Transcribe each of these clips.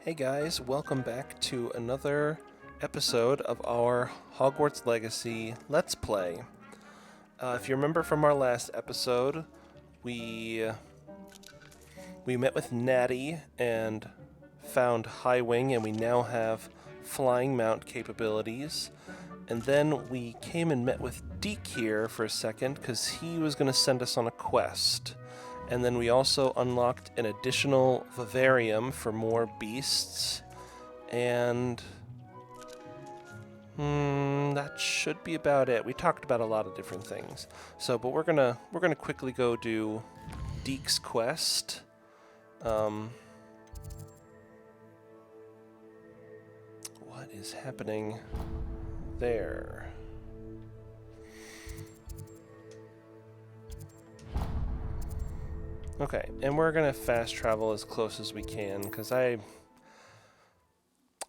Hey guys, welcome back to another episode of our Hogwarts Legacy Let's Play. If you remember from our last episode, we met with Natty and found High Wing, and we now have flying mount capabilities. And then we came and met with Deke here for a second because he was going to send us on a quest. And then we also unlocked an additional vivarium for more beasts. And that should be about it. We talked about a lot of different things. But we're gonna quickly go do Deke's quest. What is happening there? Okay, and we're gonna fast travel as close as we can, because I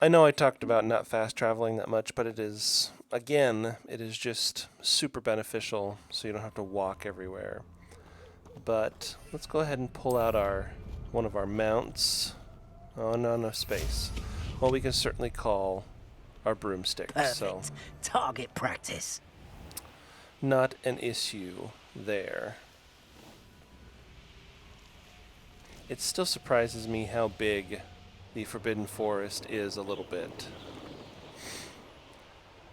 know I talked about not fast traveling that much, but it is just super beneficial, so you don't have to walk everywhere. But let's go ahead and pull out one of our mounts. Oh, not enough space. Well, we can certainly call our broomsticks. Perfect. So Target practice. not an issue there. It still surprises me how big the Forbidden Forest is a little bit.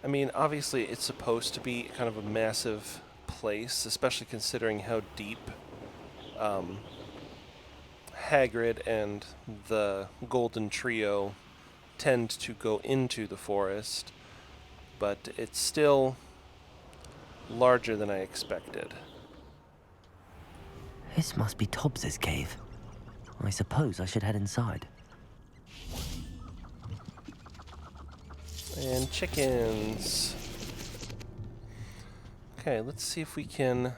I mean, obviously it's supposed to be kind of a massive place, especially considering how deep Hagrid and the Golden Trio tend to go into the forest, but it's still larger than I expected. This must be Tobbs's cave. I suppose I should head inside. And chickens. Okay, let's see if we can...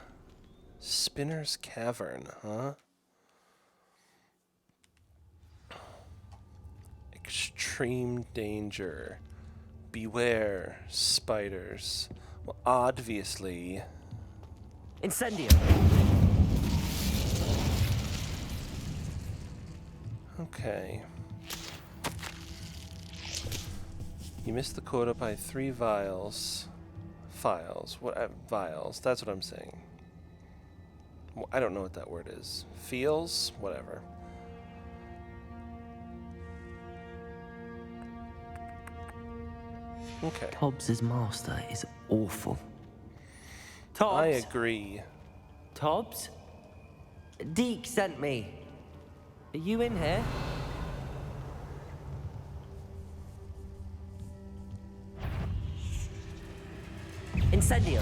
Spinner's Cavern, huh? Extreme danger. Beware, spiders. Well, obviously... Incendio! Okay. You missed the quota by 3 vials. Files. What? Vials. That's what I'm saying. Well, I don't know what that word is. Feels? Whatever. Okay. Tobbs's master is awful. Tobbs! I agree. Tobbs? Deke sent me. Are you in here? Incendio!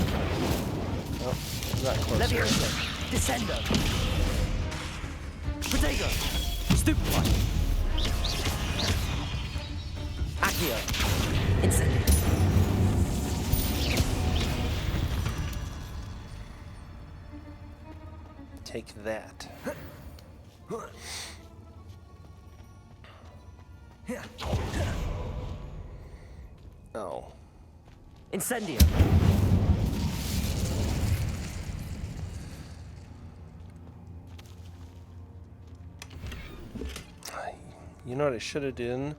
Oh, not close. Leviosa! Descendo! Protego! Stupefy! Accio! Incendio! Take that. Oh. Incendio! You know what I should have done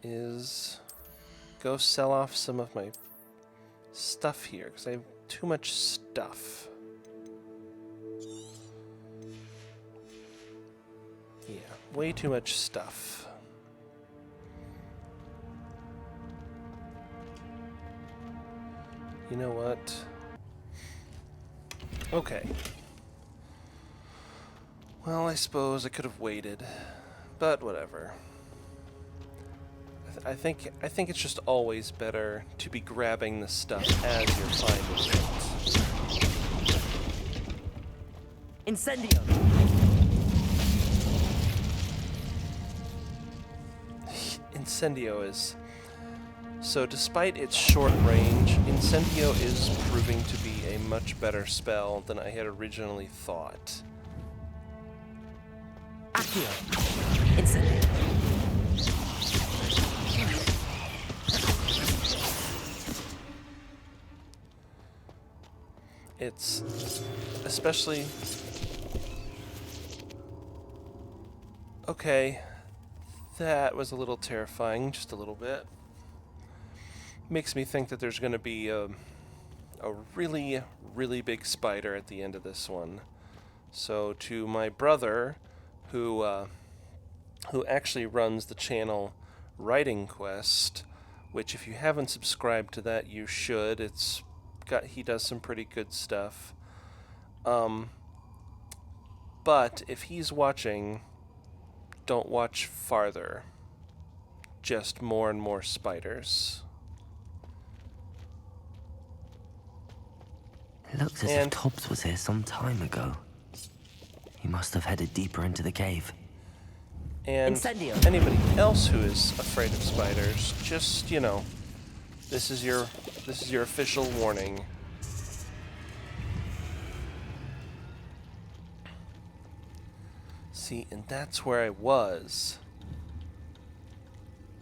is go sell off some of my stuff here, because I have too much stuff. Yeah, way too much stuff. You know what? Okay. Well, I suppose I could have waited, but whatever. I think it's just always better to be grabbing the stuff as you're finding it. Incendio! Incendio is... So despite its short range, Incendio is proving to be a much better spell than I had originally thought. Accio! Incendio! It's especially Okay, that was a little terrifying, just a little bit. Makes me think that there's going to be a really, really big spider at the end of this one. So to my brother, who actually runs the channel Writing Quest, which if you haven't subscribed to that, you should. He does some pretty good stuff. But if he's watching, don't watch farther. Just more and more spiders. It looks as if Tobbs was here some time ago. He must have headed deeper into the cave. And Incendio. Anybody else who is afraid of spiders, just, you know, this is your official warning. See, and that's where I was.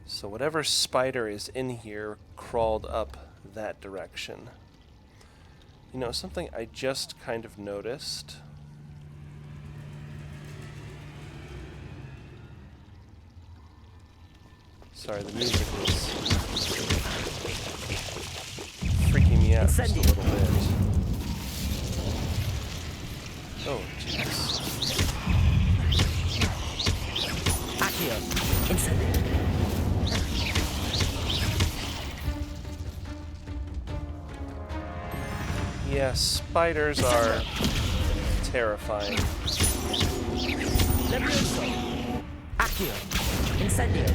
So whatever spider is in here crawled up that direction. You know, something I just kind of noticed. Sorry, the music is freaking me out just a little bit. Oh, jeez. Accio. Incendio. Yeah, spiders are terrifying. Levioso. Accio. Incendio.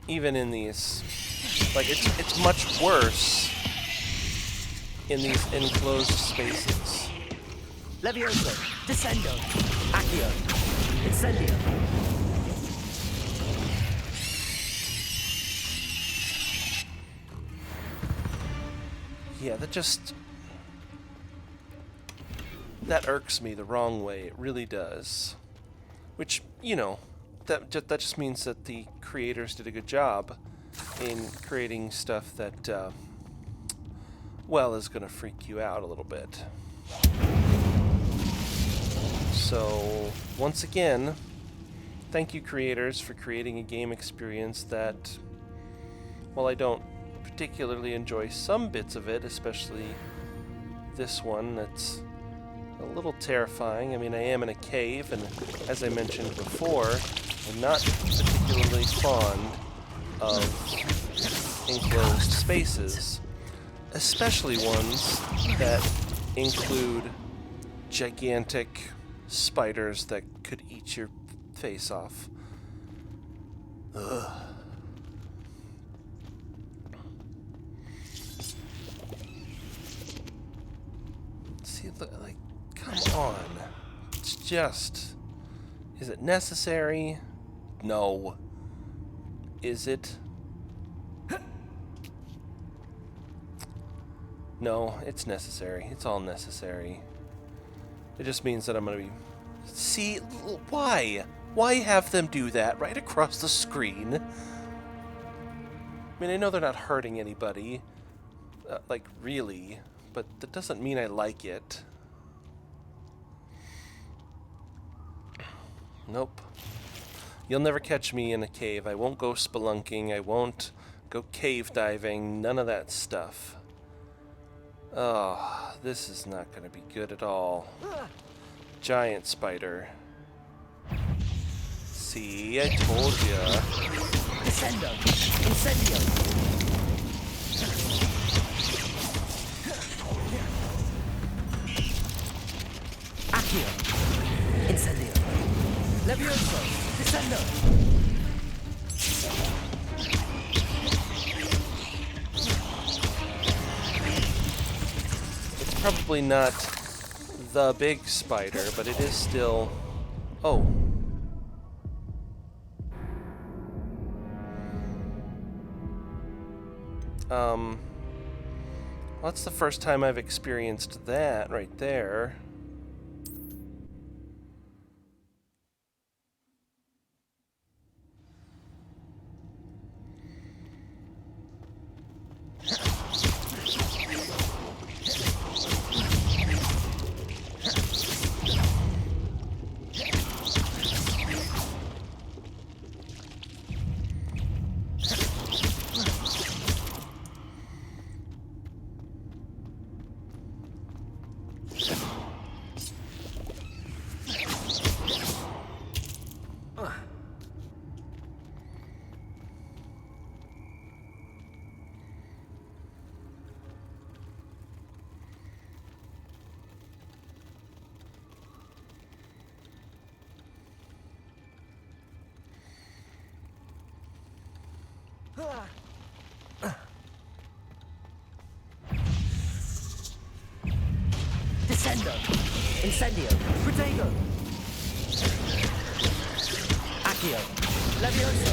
Even in these, like, it's much worse in these enclosed spaces. Levioso. Descendo. Accio. Incendio. Yeah, that irks me the wrong way. It really does. Which, you know, that just means that the creators did a good job in creating stuff that, well, is going to freak you out a little bit. So, once again, thank you, creators, for creating a game experience that, while I don't particularly enjoy some bits of it, especially this one that's a little terrifying. I mean, I am in a cave, and as I mentioned before, I'm not particularly fond of enclosed spaces, especially ones that include gigantic spiders that could eat your face off. Ugh. See, like, come on. It's just... Is it necessary? No. Is it? No, it's necessary. It's all necessary. It just means that I'm gonna be... See, why? Why have them do that right across the screen? I mean, I know they're not hurting anybody. Like, really. But that doesn't mean I like it. Nope. You'll never catch me in a cave. I won't go spelunking. I won't go cave diving. None of that stuff. Oh, this is not going to be good at all. Giant spider. See, I told ya. Descendo. Incendio. Accio. Incendio. Levioso. Descendo. It's probably not the big spider, but it is still... Oh. Well, that's the first time I've experienced that right there. Descendo. Incendio. Protego. Accio. Levioso.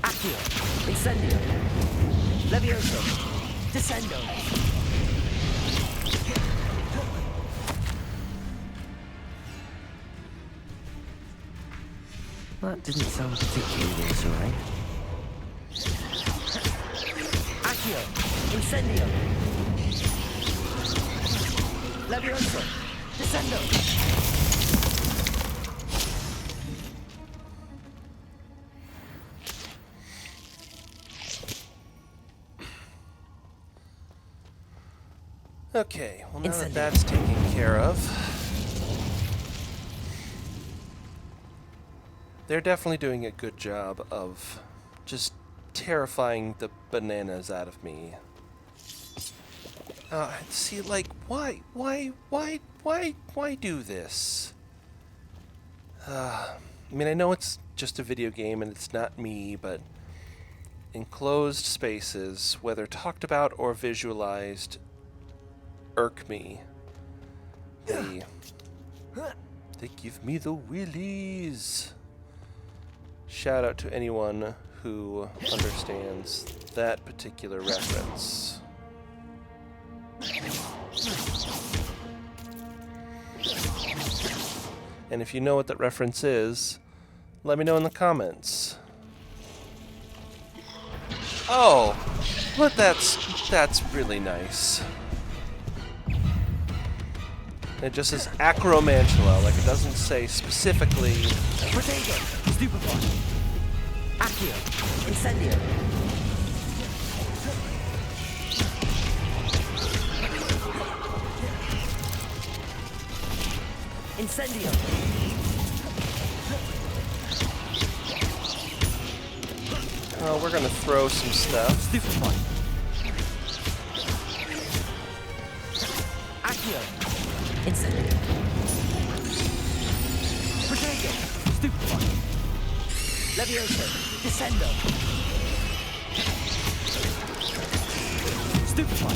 Accio. Incendio. Levioso. Descendo. That didn't sound particularly reassuring. Accio. Incendio. Levioso. Descendo. Okay, well now that Incendio. that's taken care of, they're definitely doing a good job of just terrifying the bananas out of me. See, like, why do this? I mean, I know it's just a video game and it's not me, but enclosed spaces, whether talked about or visualized, irk me. They give me the willies. Shout out to anyone who understands that particular reference. And if you know what that reference is, let me know in the comments. Oh, well, that's really nice. It just says acromantula, like it doesn't say specifically. Protego. Stupefy. Accio. Incendio. Incendio. Oh, we're gonna throw some stuff. Stupefy. Accio. Incendio. Protego. Stupefy. Levioso. Descendo. Stupefy.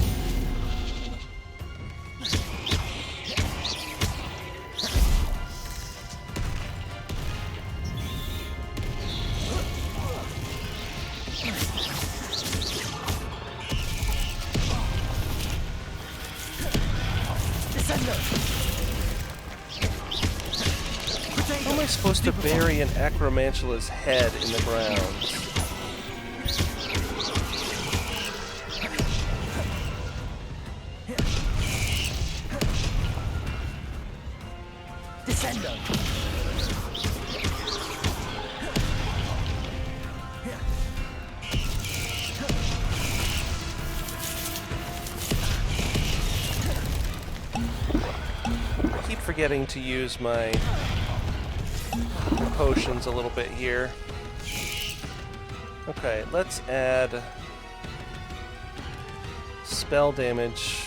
How am I supposed to bury an acromantula's head in the ground? Descendo. I keep forgetting to use my potions a little bit here. Okay, let's add spell damage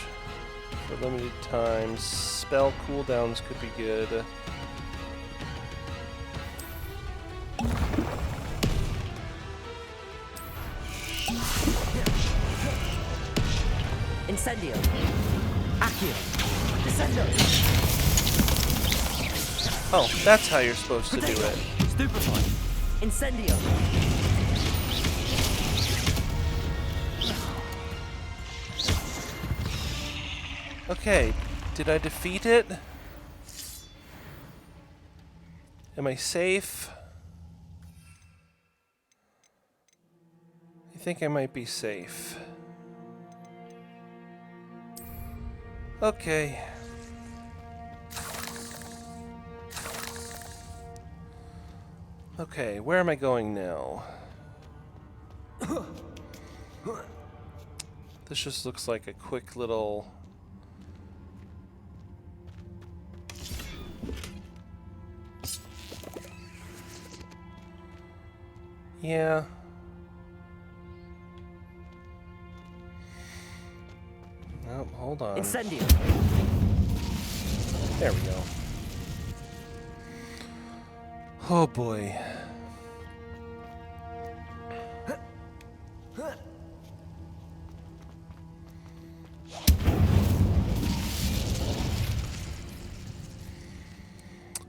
for limited times. Spell cooldowns could be good. Incendio. Accio. Descendo. Oh, that's how you're supposed to do it. Stupefy. Incendio. Okay, did I defeat it? Am I safe? I think I might be safe. Okay. Okay, where am I going now? This just looks like a quick little... Yeah. Oh, hold on. Incendio. There we go. Oh boy.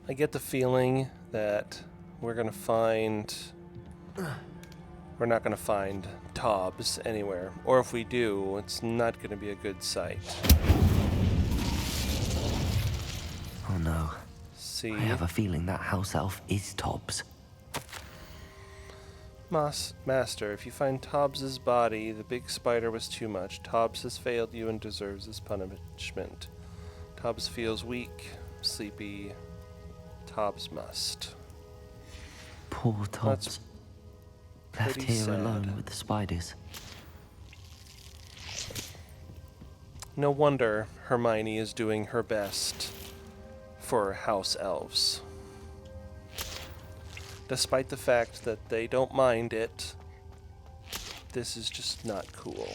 I get the feeling that we're not gonna find Tobbs anywhere. Or if we do, it's not gonna be a good sight. Oh no. See? I have a feeling that house elf is Tobbs. Master, if you find Tobbs's body, the big spider was too much. Tobbs has failed you and deserves his punishment. Tobbs feels weak, sleepy. Tobbs must. Poor Tobbs. Left pretty here sad. alone with the spiders. No wonder Hermione is doing her best for house elves. Despite the fact that they don't mind it, this is just not cool.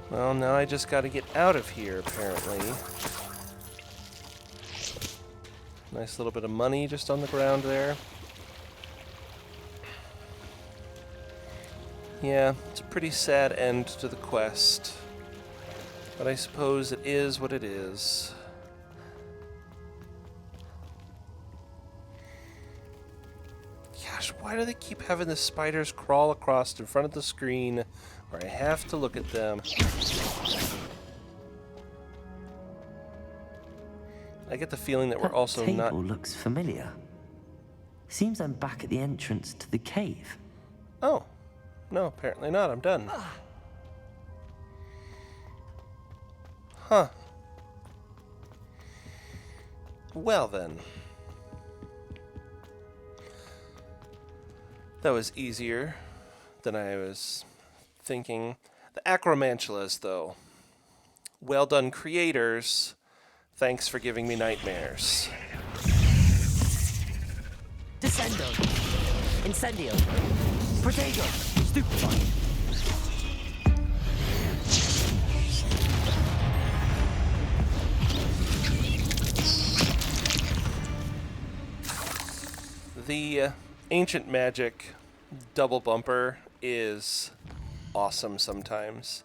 Well, now I just gotta get out of here, apparently. Nice little bit of money just on the ground there. Yeah, it's a pretty sad end to the quest. But I suppose it is what it is. Gosh, why do they keep having the spiders crawl across in front of the screen where I have to look at them? I get the feeling that we're also table not... looks familiar. Seems I'm back at the entrance to the cave. Oh. No, apparently not. I'm done. Huh. Well then. That was easier than I was thinking. The acromantulas, though. Well done, creators. Thanks for giving me nightmares. Descendo! Incendio! Protego! Stupefy! The ancient magic double bumper is awesome sometimes.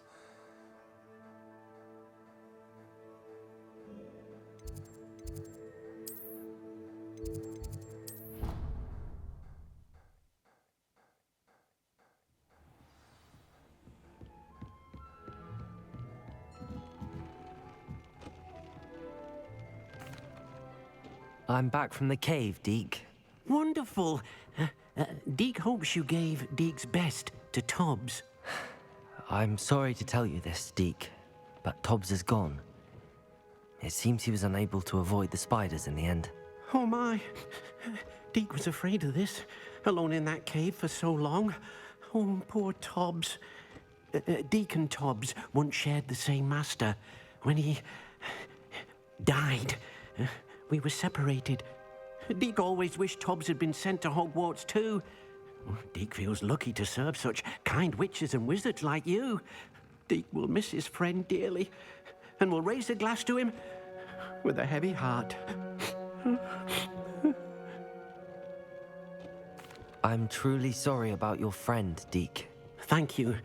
I'm back from the cave, Deke. Wonderful. Deke hopes you gave Deke's best to Tobbs. I'm sorry to tell you this, Deke, but Tobbs is gone. It seems he was unable to avoid the spiders in the end. Oh my. Deke was afraid of this, alone in that cave for so long. Oh, poor Tobbs. Deke and Tobbs once shared the same master. When he died, we were separated. Deke always wished Tobbs had been sent to Hogwarts too. Deke feels lucky to serve such kind witches and wizards like you. Deke will miss his friend dearly, and will raise a glass to him with a heavy heart. I'm truly sorry about your friend, Deke. Thank you.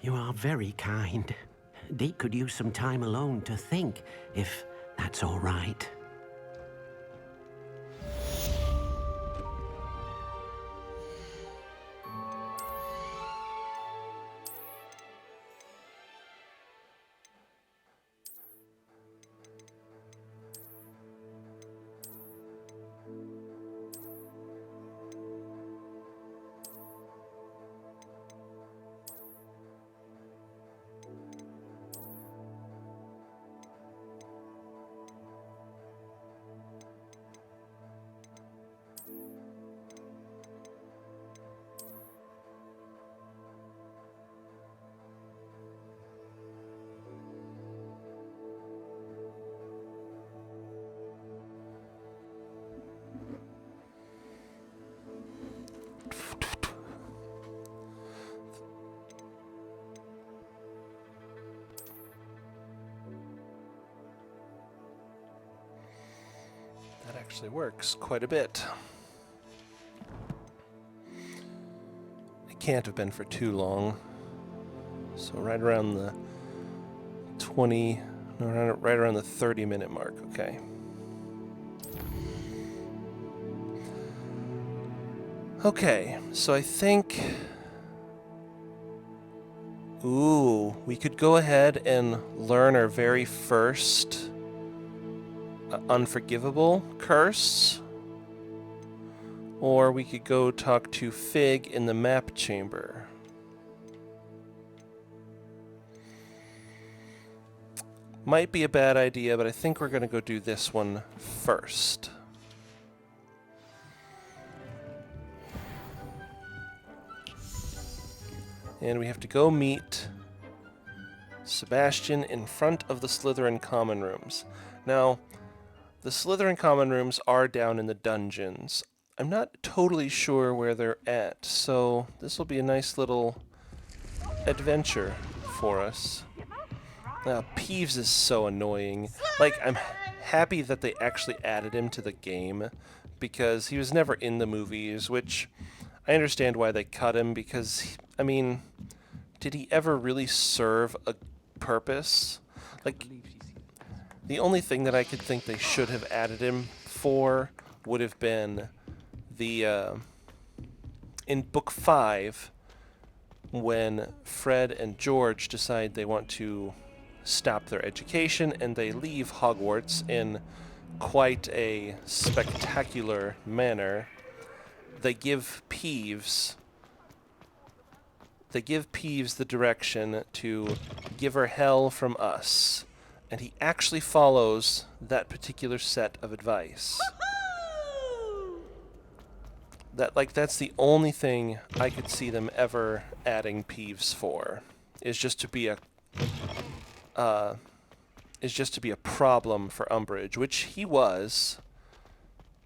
You are very kind. Deke could use some time alone to think, if that's all right. actually works quite a bit. It can't have been for too long. So right around the 20, no, right around the 30-minute mark, okay. Okay, so I think... Ooh, we could go ahead and learn our very first unforgivable curse. Or we could go talk to Fig in the map chamber. Might be a bad idea, but I think we're going to go do this one first. And we have to go meet Sebastian in front of the Slytherin common rooms. Now, the Slytherin common rooms are down in the dungeons. I'm not totally sure where they're at, so this will be a nice little adventure for us. Now, Peeves is so annoying. Like, I'm happy that they actually added him to the game, because he was never in the movies, which I understand why they cut him, because, I mean, did he ever really serve a purpose? Like, the only thing that I could think they should have added him for would have been the, in Book 5, when Fred and George decide they want to stop their education and they leave Hogwarts in quite a spectacular manner, they give Peeves the direction to give her hell from us, and he actually follows that particular set of advice. That's the only thing I could see them ever adding Peeves for, is just to be a problem for Umbridge, which he was,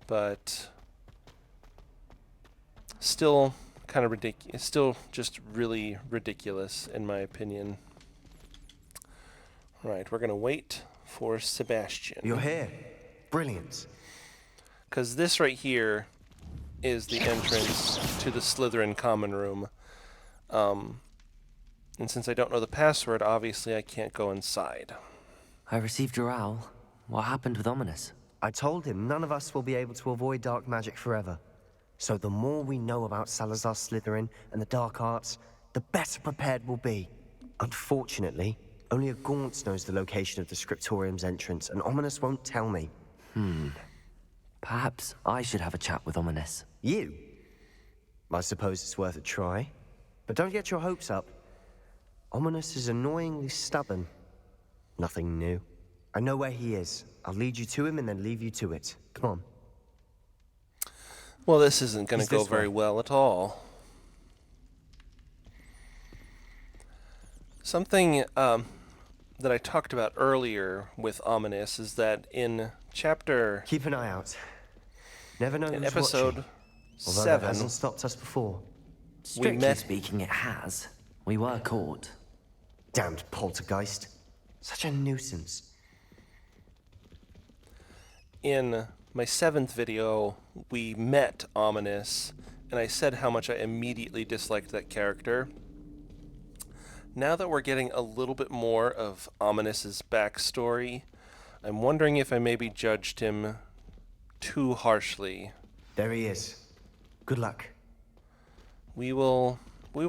but still kind of ridiculous. It's still just really ridiculous, in my opinion. Right, we're gonna wait for Sebastian. You're here. Brilliant. Because this right here is the entrance to the Slytherin common room. And since I don't know the password, obviously I can't go inside. I received your owl. What happened with Ominis? I told him none of us will be able to avoid dark magic forever. So the more we know about Salazar Slytherin and the dark arts, the better prepared we'll be. Unfortunately, only a Gaunt knows the location of the Scriptorium's entrance, and Ominis won't tell me. Perhaps I should have a chat with Ominis. You? I suppose it's worth a try. But don't get your hopes up. Ominis is annoyingly stubborn. Nothing new. I know where he is. I'll lead you to him and then leave you to it. Come on. Well, this isn't going to He's go this very way. well at all. Something that I talked about earlier with Ominis is that in chapter... Keep an eye out. Never know in who's episode watching. Although that 7... hasn't stopped us before. Strictly met- speaking, it has. We were caught. Damned poltergeist. Such a nuisance. In my 7th video, we met Ominis, and I said how much I immediately disliked that character. Now that we're getting a little bit more of Ominis's backstory, I'm wondering if I maybe judged him too harshly. There he is. Good luck. We will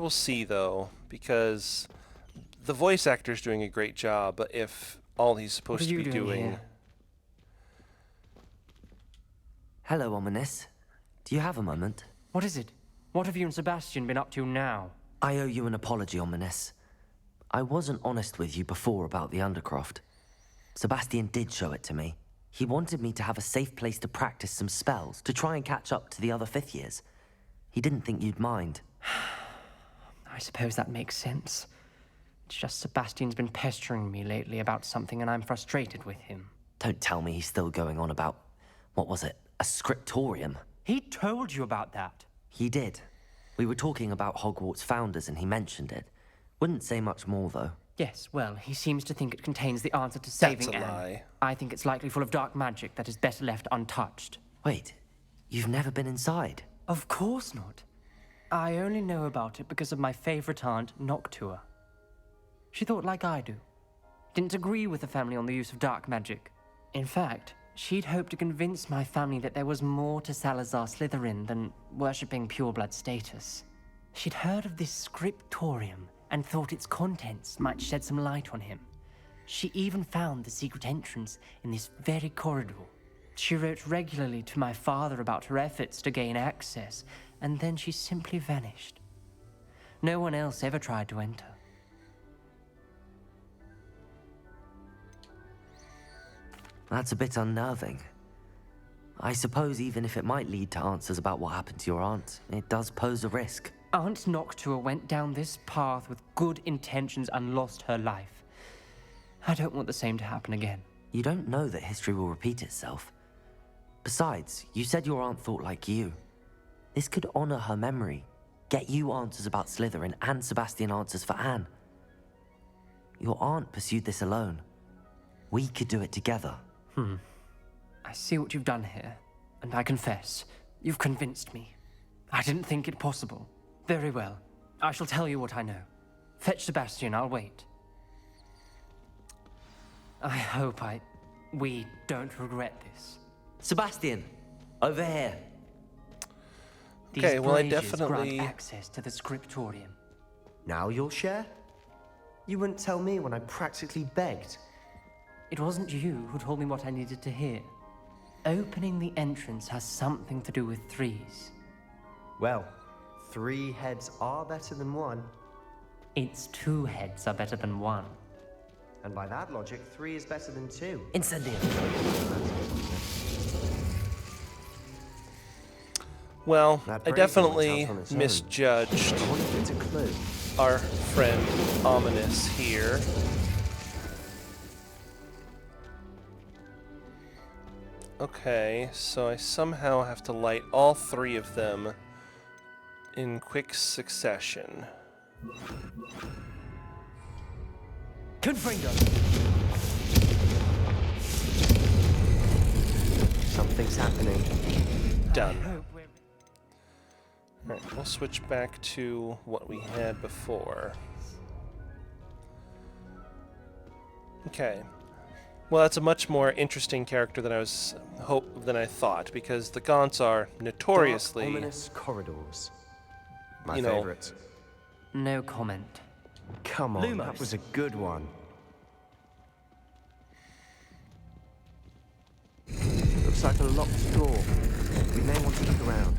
see, though, because the voice actor's doing a great job, if all he's supposed to be doing... Hello, Ominis. Do you have a moment? What is it? What have you and Sebastian been up to now? I owe you an apology, Ominis. I wasn't honest with you before about the Undercroft. Sebastian did show it to me. He wanted me to have a safe place to practice some spells, to try and catch up to the other 5th years. He didn't think you'd mind. I suppose that makes sense. It's just Sebastian's been pestering me lately about something and I'm frustrated with him. Don't tell me he's still going on about, what was it, a scriptorium? He told you about that. He did. We were talking about Hogwarts founders and he mentioned it. Wouldn't say much more, though. Yes, well, he seems to think it contains the answer to saving That's a Anne. lie. I think it's likely full of dark magic that is better left untouched. Wait, you've never been inside? Of course not. I only know about it because of my favorite aunt, Noctua. She thought like I do. Didn't agree with the family on the use of dark magic. In fact, she'd hoped to convince my family that there was more to Salazar Slytherin than worshipping pureblood status. She'd heard of this scriptorium and thought its contents might shed some light on him. She even found the secret entrance in this very corridor. She wrote regularly to my father about her efforts to gain access, and then she simply vanished. No one else ever tried to enter. That's a bit unnerving. I suppose even if it might lead to answers about what happened to your aunt, it does pose a risk. Aunt Noctua went down this path with good intentions and lost her life. I don't want the same to happen again. You don't know that history will repeat itself. Besides, you said your aunt thought like you. This could honor her memory, get you answers about Slytherin and Sebastian answers for Anne. Your aunt pursued this alone. We could do it together. I see what you've done here, and I confess, you've convinced me. I didn't think it possible. Very well. I shall tell you what I know. Fetch Sebastian, I'll wait. I hope we don't regret this. Sebastian, over here. These Okay, well, I braziers definitely- grant access to the scriptorium. Now you'll share? You wouldn't tell me when I practically begged. It wasn't you who told me what I needed to hear. Opening the entrance has something to do with threes. Well, 3 heads are better than 1. Its 2 heads are better than 1. And by that logic, 3 is better than 2. Incendium. Well, That I brazier definitely went out on its own. misjudged I wonder if it's a clue. our friend Ominis here. Okay, so I somehow have to light all 3 of them in quick succession. Confringo. Something's happening. Done. I hope we're... Alright, we'll switch back to what we had before. Okay. Well, that's a much more interesting character than I thought, because the Gaunts are notoriously, Dark, ominous corridors. My You know- favorite. No comment. Come on, Lumos. that was a good one. Looks like a locked door. We may want to look around.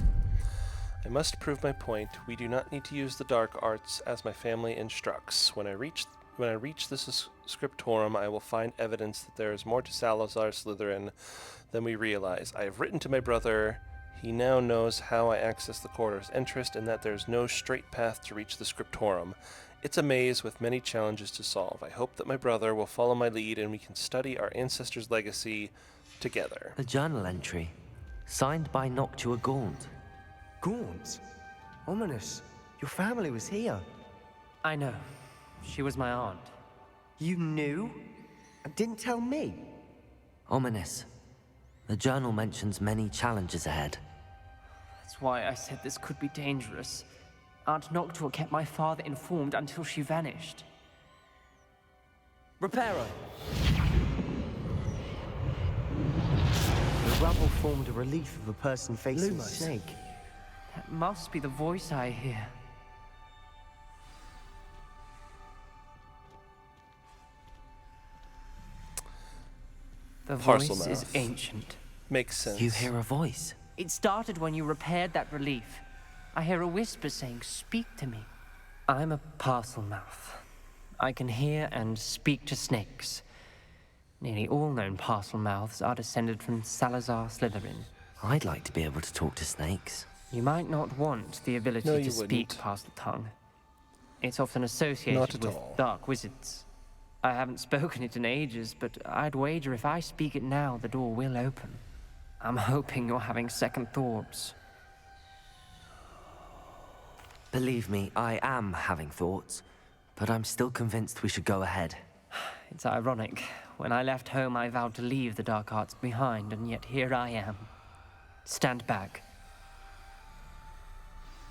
I must prove my point. We do not need to use the dark arts as my family instructs. When I reach this scriptorum, I will find evidence that there is more to Salazar Slytherin than we realize. I have written to my brother. He now knows how I access the corridor's entrance and that there is no straight path to reach the scriptorum. It's a maze with many challenges to solve. I hope that my brother will follow my lead and we can study our ancestors' legacy together. A journal entry, signed by Noctua Gaunt. Gaunt? Ominous. Your family was here. I know. She was my aunt. You knew? And didn't tell me? Ominis. The journal mentions many challenges ahead. That's why I said this could be dangerous. Aunt Noctua kept my father informed until she vanished. Reparo. The rubble formed a relief of a person facing a Lumos. snake. That must be the voice I hear. The voice is Parselmouth. ancient. Makes sense. You hear a voice. It started when you repaired that relief. I hear a whisper saying, "Speak to me." I'm a Parselmouth. I can hear and speak to snakes. Nearly all known Parselmouths are descended from Salazar Slytherin. I'd like to be able to talk to snakes. You might not want the ability No, to you speak wouldn't. Parcel Tongue. It's often associated Not at with all. dark wizards. I haven't spoken it in ages, but I'd wager if I speak it now, the door will open. I'm hoping you're having second thoughts. Believe me, I am having thoughts, but I'm still convinced we should go ahead. It's ironic. When I left home, I vowed to leave the dark arts behind, and yet here I am. Stand back.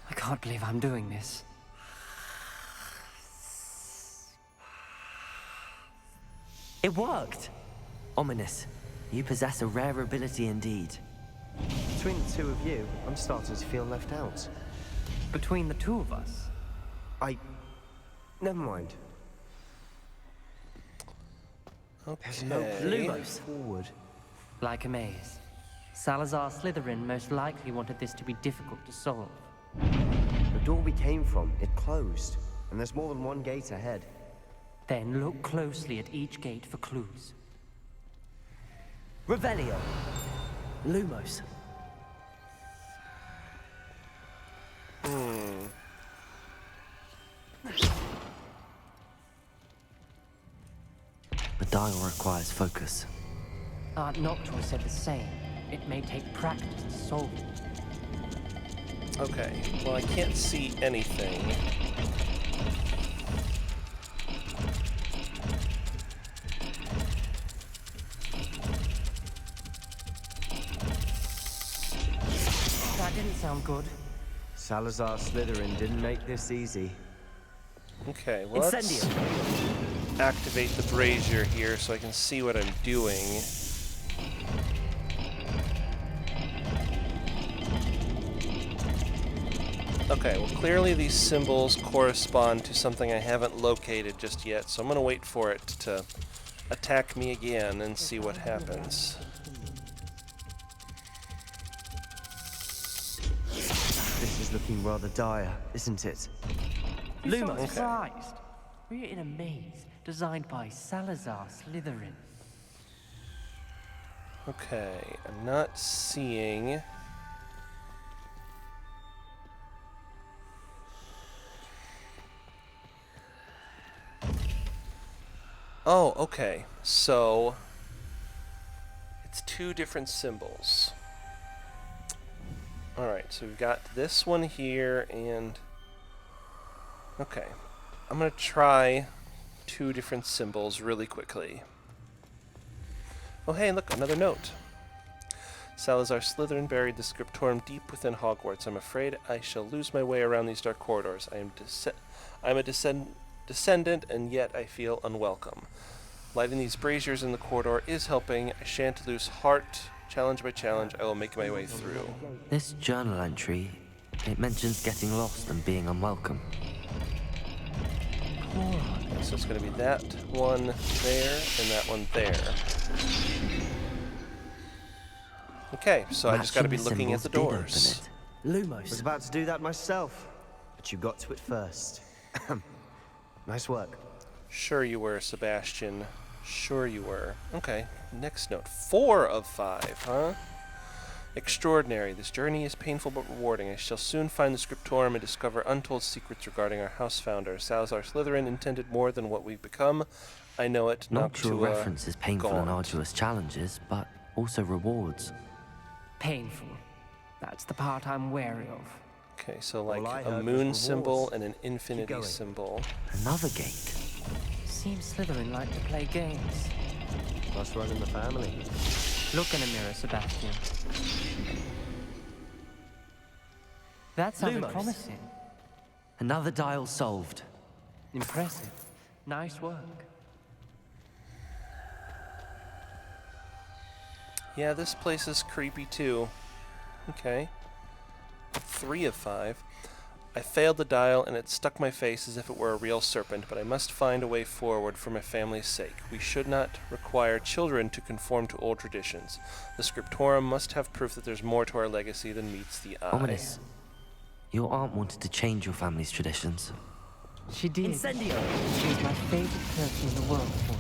I can't believe I'm doing this. It worked! Ominis, you possess a rare ability indeed. Between the two of you, I'm starting to feel left out. Between the two of us, Never mind. There's no Okay. clear way forward. like a maze. Salazar Slytherin most likely wanted this to be difficult to solve. The door we came from, it closed. And there's more than one gate ahead. Then look closely at each gate for clues. Revelio! Lumos. The dial requires focus. Aunt Noctua said the same. It may take practice to solve it. Okay. Well, I can't see anything. That didn't sound good. Salazar Slytherin didn't make this easy. Okay, well, let's activate the brazier here so I can see what I'm doing. Okay, well, clearly these symbols correspond to something I haven't located just yet, so I'm gonna wait for it to attack me again and see what happens. This is looking rather dire, isn't it? You're so Lumos. surprised. We're in a maze designed by Salazar Slytherin. Okay, I'm not seeing... Oh, okay. So it's two different symbols. Alright, so we've got this one here and... Okay. I'm gonna try two different symbols really quickly. Oh hey, look, another note. Salazar Slytherin buried the scriptorum deep within Hogwarts. I'm afraid I shall lose my way around these dark corridors. I'm a descendant, and yet I feel unwelcome. Lighting these braziers in the corridor is helping. I shan't lose heart. Challenge by challenge, I will make my way through. This journal entry, it mentions getting lost and being unwelcome. So it's going to be that one there and that one there. Okay, so I just got to be Matching looking at the symbols did doors. open it. I was Lumos. about to do that myself, but you got to it first. Nice work. Sure you were, Sebastian. Sure you were. Okay, next note. 4 of 5, huh? Extraordinary. This journey is painful but rewarding. I shall soon find the scriptorum and discover untold secrets regarding our house founder. Salazar Slytherin intended more than what we've become. I know it. Noctua Noctua references painful and gaunt. arduous challenges, but also rewards. Painful. That's the part I'm wary of. Okay, so like All I a heard moon was symbol rewards. and an infinity going. symbol. Another gate. Seems Slytherin like to play games. Must run in the family. Look in a mirror, Sebastian. That sounded Lumos. promising. Another dial solved. Impressive. Nice work. Yeah, this place is creepy too. Okay. 3 of 5. I failed the dial and it stuck my face as if it were a real serpent, but I must find a way forward for my family's sake. We should not require children to conform to old traditions. The scriptorum must have proof that there's more to our legacy than meets the eye. Ominis, your aunt wanted to change your family's traditions. She did. Incendio! She's my favorite person in the world for it.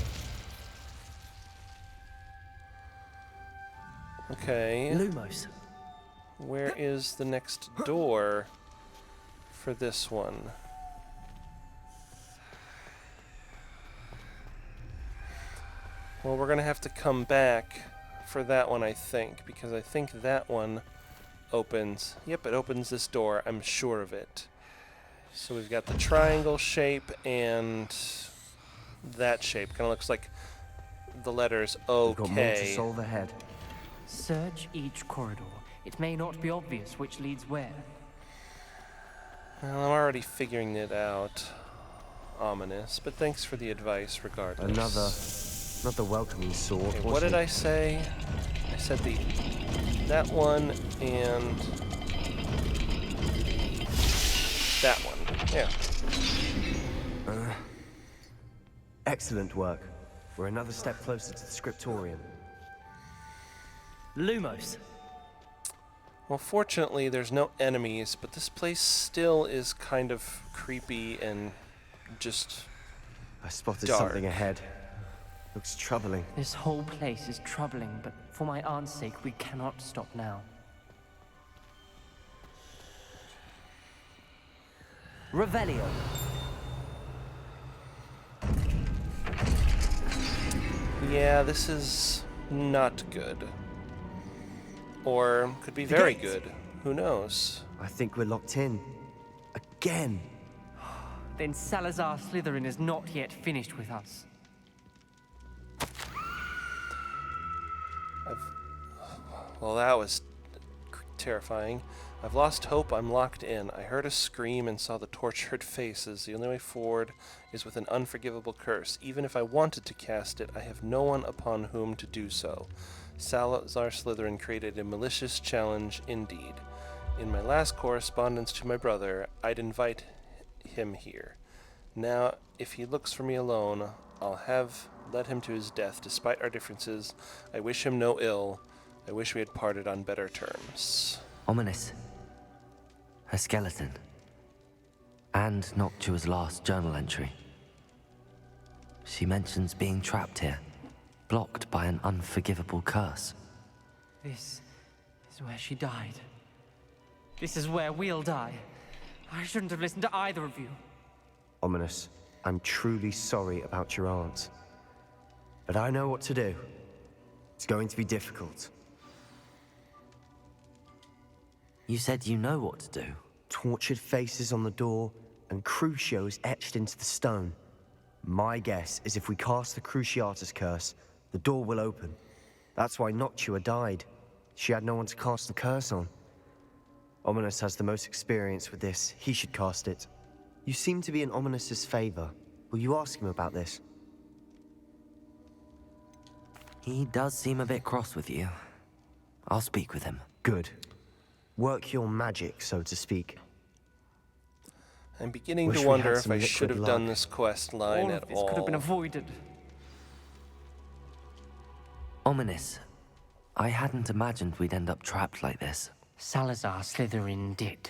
Okay. Lumos. Where is the next door for this one? Well, we're going to have to come back for that one, I think, because I think that one opens. Yep, it opens this door. I'm sure of it. So we've got the triangle shape and that shape. Kind of looks like the letters We've got more to OK. solve ahead. Search each corridor. It may not be obvious which leads where. Well, I'm already figuring it out, Ominis, but thanks for the advice regardless. Another welcoming sword. Okay, what did I say? I said that one and that one. Yeah. Excellent work. We're another step closer to the scriptorium. Lumos. Well, fortunately, there's no enemies, but this place still is kind of creepy and just I spotted dark. something ahead. Looks troubling. This whole place is troubling, but for my aunt's sake, we cannot stop now. Revelio. Yeah, this is not good. Or could be very gate. good. Who knows? I think we're locked in. Again. Then Salazar Slytherin is not yet finished with us. Well, that was terrifying. I've lost hope. I'm locked in. I heard a scream and saw the tortured faces. The only way forward is with an unforgivable curse. Even if I wanted to cast it, I have no one upon whom to do so. Salazar Slytherin created a malicious challenge indeed. In my last correspondence to my brother, I'd invite him here. Now, if he looks for me alone, I'll have led him to his death. Despite our differences, I wish him no ill. I wish we had parted on better terms. Ominis. Her skeleton. And Noctua's last journal entry. She mentions being trapped here, blocked by an unforgivable curse. This is where she died. This is where we'll die. I shouldn't have listened to either of you. Ominis, I'm truly sorry about your aunt. But I know what to do. It's going to be difficult. You said you know what to do. Tortured faces on the door, and Crucio is etched into the stone. My guess is if we cast the Cruciatus curse, the door will open. That's why Noctua died. She had no one to cast the curse on. Ominis has the most experience with this. He should cast it. You seem to be in Ominis's favor. Will you ask him about this? He does seem a bit cross with you. I'll speak with him. Good. Work your magic, so to speak. I'm beginning Wish to we wonder had if some I liquid should have done luck. this quest line All at of this all. could have been avoided. Ominis. I hadn't imagined we'd end up trapped like this. Salazar Slytherin did.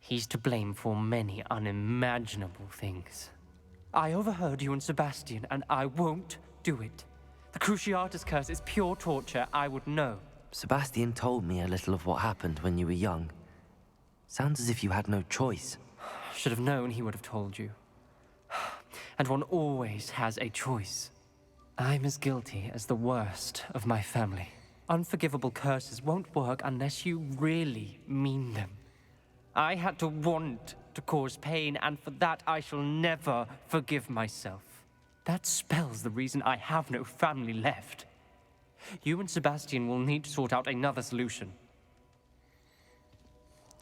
He's to blame for many unimaginable things. I overheard you and Sebastian, and I won't do it. The Cruciatus curse is pure torture. I would know. Sebastian told me a little of what happened when you were young. Sounds as if you had no choice. Should have known he would have told you. And one always has a choice. I'm as guilty as the worst of my family. Unforgivable curses won't work unless you really mean them. I had to want to cause pain, and for that I shall never forgive myself. That spells the reason I have no family left. You and Sebastian will need to sort out another solution.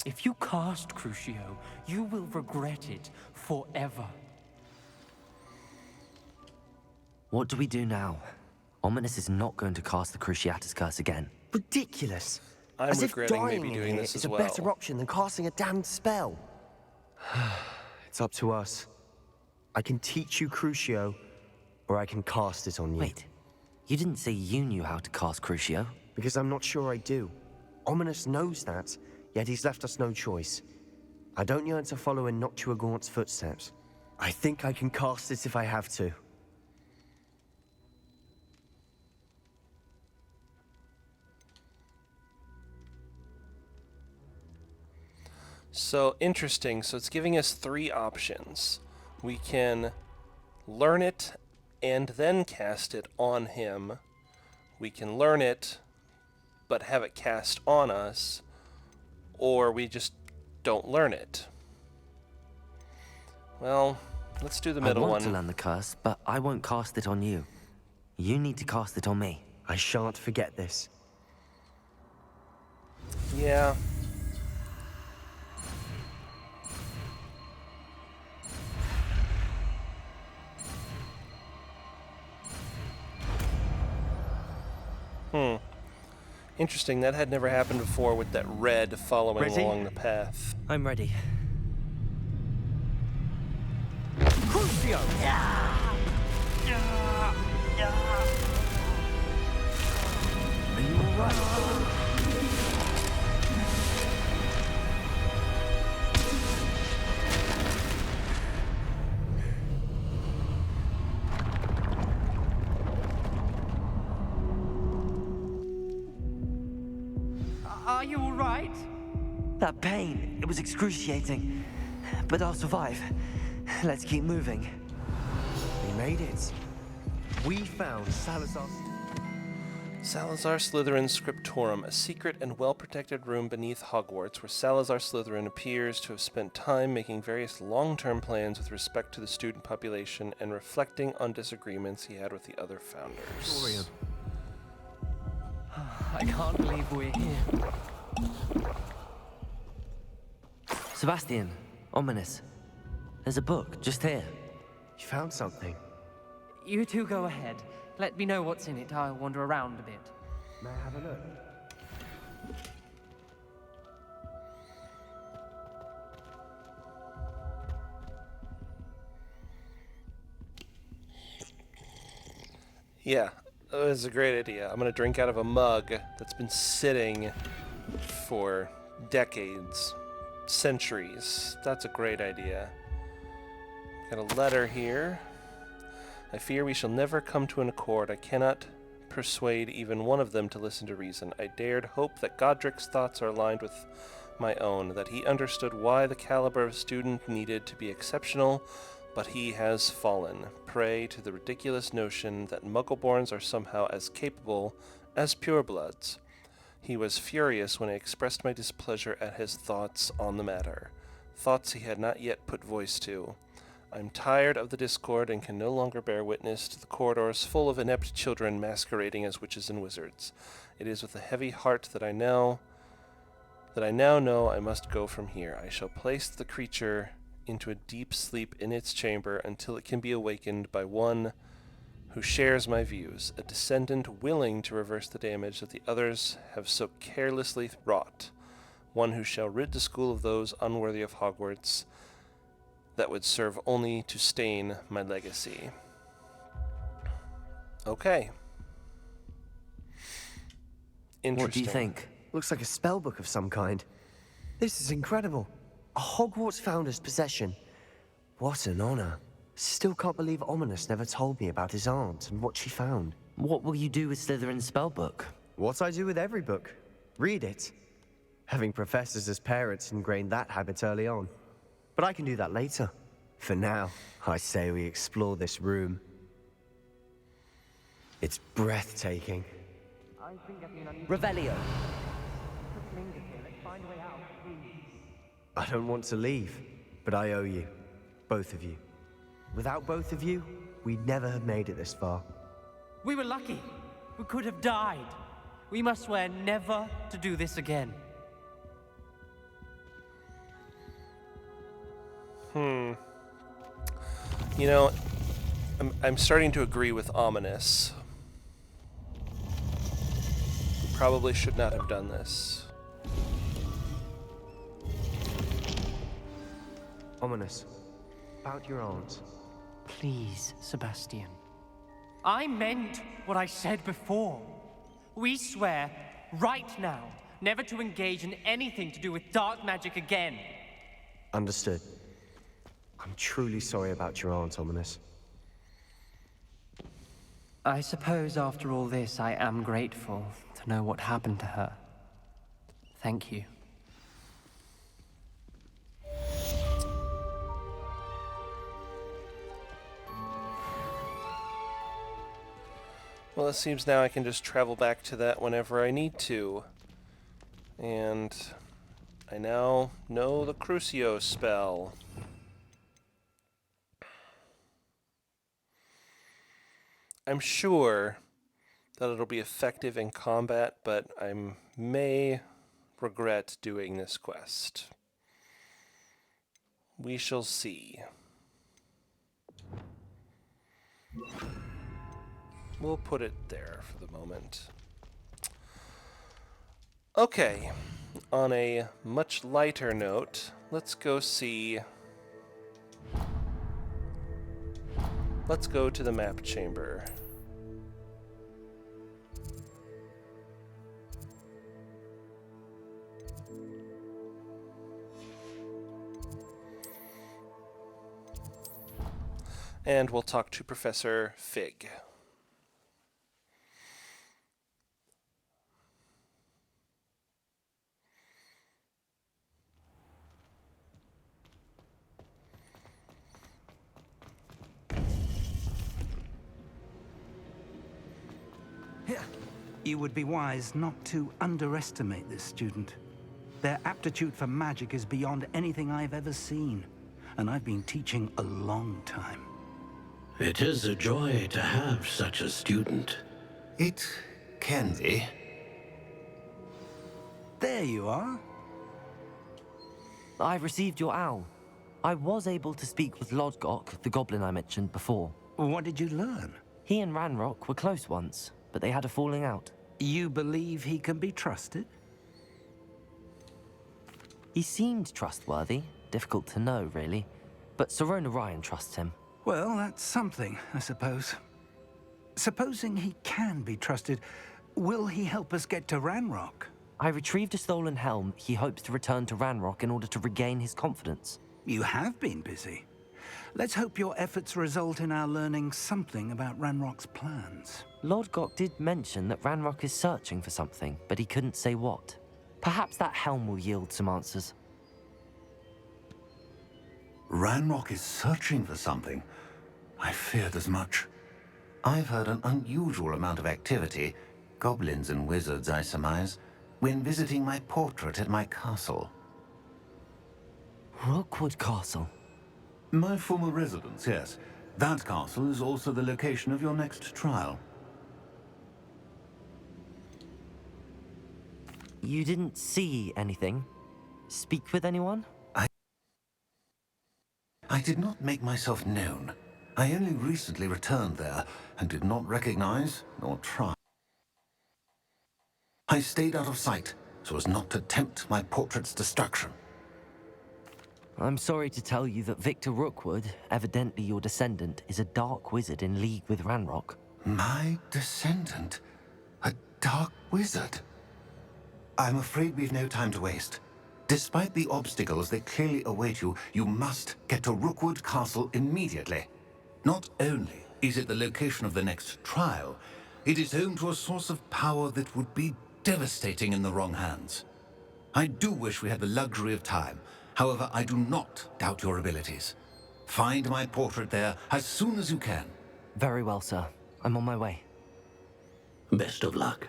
If you cast Crucio, you will regret it forever. What do we do now? Ominis is not going to cast the Cruciatus curse again. Ridiculous. I'm As if regretting dying maybe in doing here this is as a well. better option than casting a damned spell. It's up to us. I can teach you Crucio, or I can cast it on you. Wait, you didn't say you knew how to cast Crucio? Because I'm not sure I do. Ominis knows that, yet he's left us no choice. I don't yearn to follow in Noctua Gaunt's footsteps. I think I can cast it if I have to. So interesting. So it's giving us three options. We can learn it and then cast it on him. We can learn it but have it cast on us, or we just don't learn it. Well, let's do the middle I want one. to learn the curse, but I won't cast it on you. You need to cast it on me. I shan't forget this. Yeah. Interesting, that had never happened before with that red following Ready? along the path. I'm ready. Crucio! Are you alright? Are you all right? That pain, it was excruciating. But I'll survive. Let's keep moving. We made it. We found Salazar. Salazar Slytherin Scriptorum, a secret and well-protected room beneath Hogwarts where Salazar Slytherin appears to have spent time making various long-term plans with respect to the student population and reflecting on disagreements he had with the other founders. I can't believe we're here. Sebastian, Ominis. There's a book just here. You found something. You two go ahead. Let me know what's in it. I'll wander around a bit. May I have a look? Yeah, that was a great idea. I'm going to drink out of a mug that's been sitting for decades, centuries. That's a great idea. Got a letter here. I fear we shall never come to an accord. I cannot persuade even one of them to listen to reason. I dared hope that Godric's thoughts are aligned with my own, that he understood why the caliber of student needed to be exceptional, but he has fallen, prey to the ridiculous notion that Muggleborns are somehow as capable as purebloods. He was furious when I expressed my displeasure at his thoughts on the matter, thoughts he had not yet put voice to. I'm tired of the discord and can no longer bear witness to the corridors full of inept children masquerading as witches and wizards. It is with a heavy heart that I now know I must go from here. I shall place the creature into a deep sleep in its chamber until it can be awakened by one who shares my views, a descendant willing to reverse the damage that the others have so carelessly wrought, one who shall rid the school of those unworthy of Hogwarts that would serve only to stain my legacy. Okay. Interesting. What do you think? Looks like a spell book of some kind. This is incredible. A Hogwarts founder's possession. What an honor. Still can't believe Ominis never told me about his aunt and what she found. What will you do with Slytherin's spellbook? What I do with every book. Read it. Having professors as parents ingrained that habit early on. But I can do that later. For now, I say we explore this room. It's breathtaking. Revelio. I don't want to leave, but I owe you. Both of you. Without both of you, we'd never have made it this far. We were lucky. We could have died. We must swear never to do this again. You know, I'm starting to agree with Ominis. We probably should not have done this. Ominis, about your aunt. Please, Sebastian. I meant what I said before. We swear, right now, never to engage in anything to do with dark magic again. Understood. I'm truly sorry about your aunt, Ominis. I suppose after all this, I am grateful to know what happened to her. Thank you. Well, it seems now I can just travel back to that whenever I need to. And I now know the Crucio spell. I'm sure that it'll be effective in combat, but I may regret doing this quest. We shall see. We'll put it there for the moment. Okay, on a much lighter note, let's go to the map chamber. And we'll talk to Professor Fig. You would be wise not to underestimate this student. Their aptitude for magic is beyond anything I've ever seen, and I've been teaching a long time. It is a joy to have such a student. It can be. There you are. I received your owl. I was able to speak with Lodgok, the goblin I mentioned before. What did you learn? He and Ranrock were close once, but they had a falling out. You believe he can be trusted? He seemed trustworthy. Difficult to know, really. But Sirona Ryan trusts him. Well, that's something, I suppose. Supposing he can be trusted, will he help us get to Ranrock? I retrieved a stolen helm. He hopes to return to Ranrock in order to regain his confidence. You have been busy. Let's hope your efforts result in our learning something about Ranrock's plans. Lodgok did mention that Ranrock is searching for something, but he couldn't say what. Perhaps that helm will yield some answers. Ranrock is searching for something. I feared as much. I've heard an unusual amount of activity, goblins and wizards, I surmise, when visiting my portrait at my castle. Rookwood Castle. My former residence, yes. That castle is also the location of your next trial. You didn't see anything? Speak with anyone? I did not make myself known. I only recently returned there and did not recognize nor try. I stayed out of sight so as not to tempt my portrait's destruction. I'm sorry to tell you that Victor Rookwood, evidently your descendant, is a dark wizard in league with Ranrock. My descendant? A dark wizard? I'm afraid we've no time to waste. Despite the obstacles that clearly await you, you must get to Rookwood Castle immediately. Not only is it the location of the next trial, it is home to a source of power that would be devastating in the wrong hands. I do wish we had the luxury of time. However, I do not doubt your abilities. Find my portrait there as soon as you can. Very well, sir. I'm on my way. Best of luck.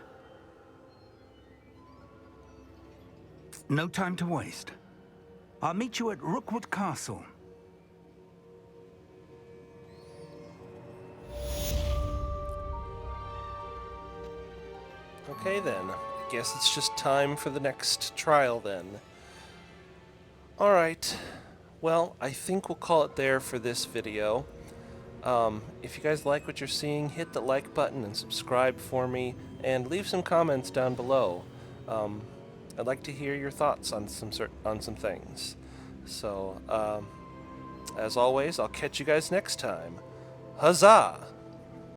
No time to waste. I'll meet you at Rookwood Castle. Okay then, I guess it's just time for the next trial then. Alright, well, I think we'll call it there for this video. If you guys like what you're seeing, hit the like button and subscribe for me, and leave some comments down below. I'd like to hear your thoughts on some things. So, as always, I'll catch you guys next time. Huzzah!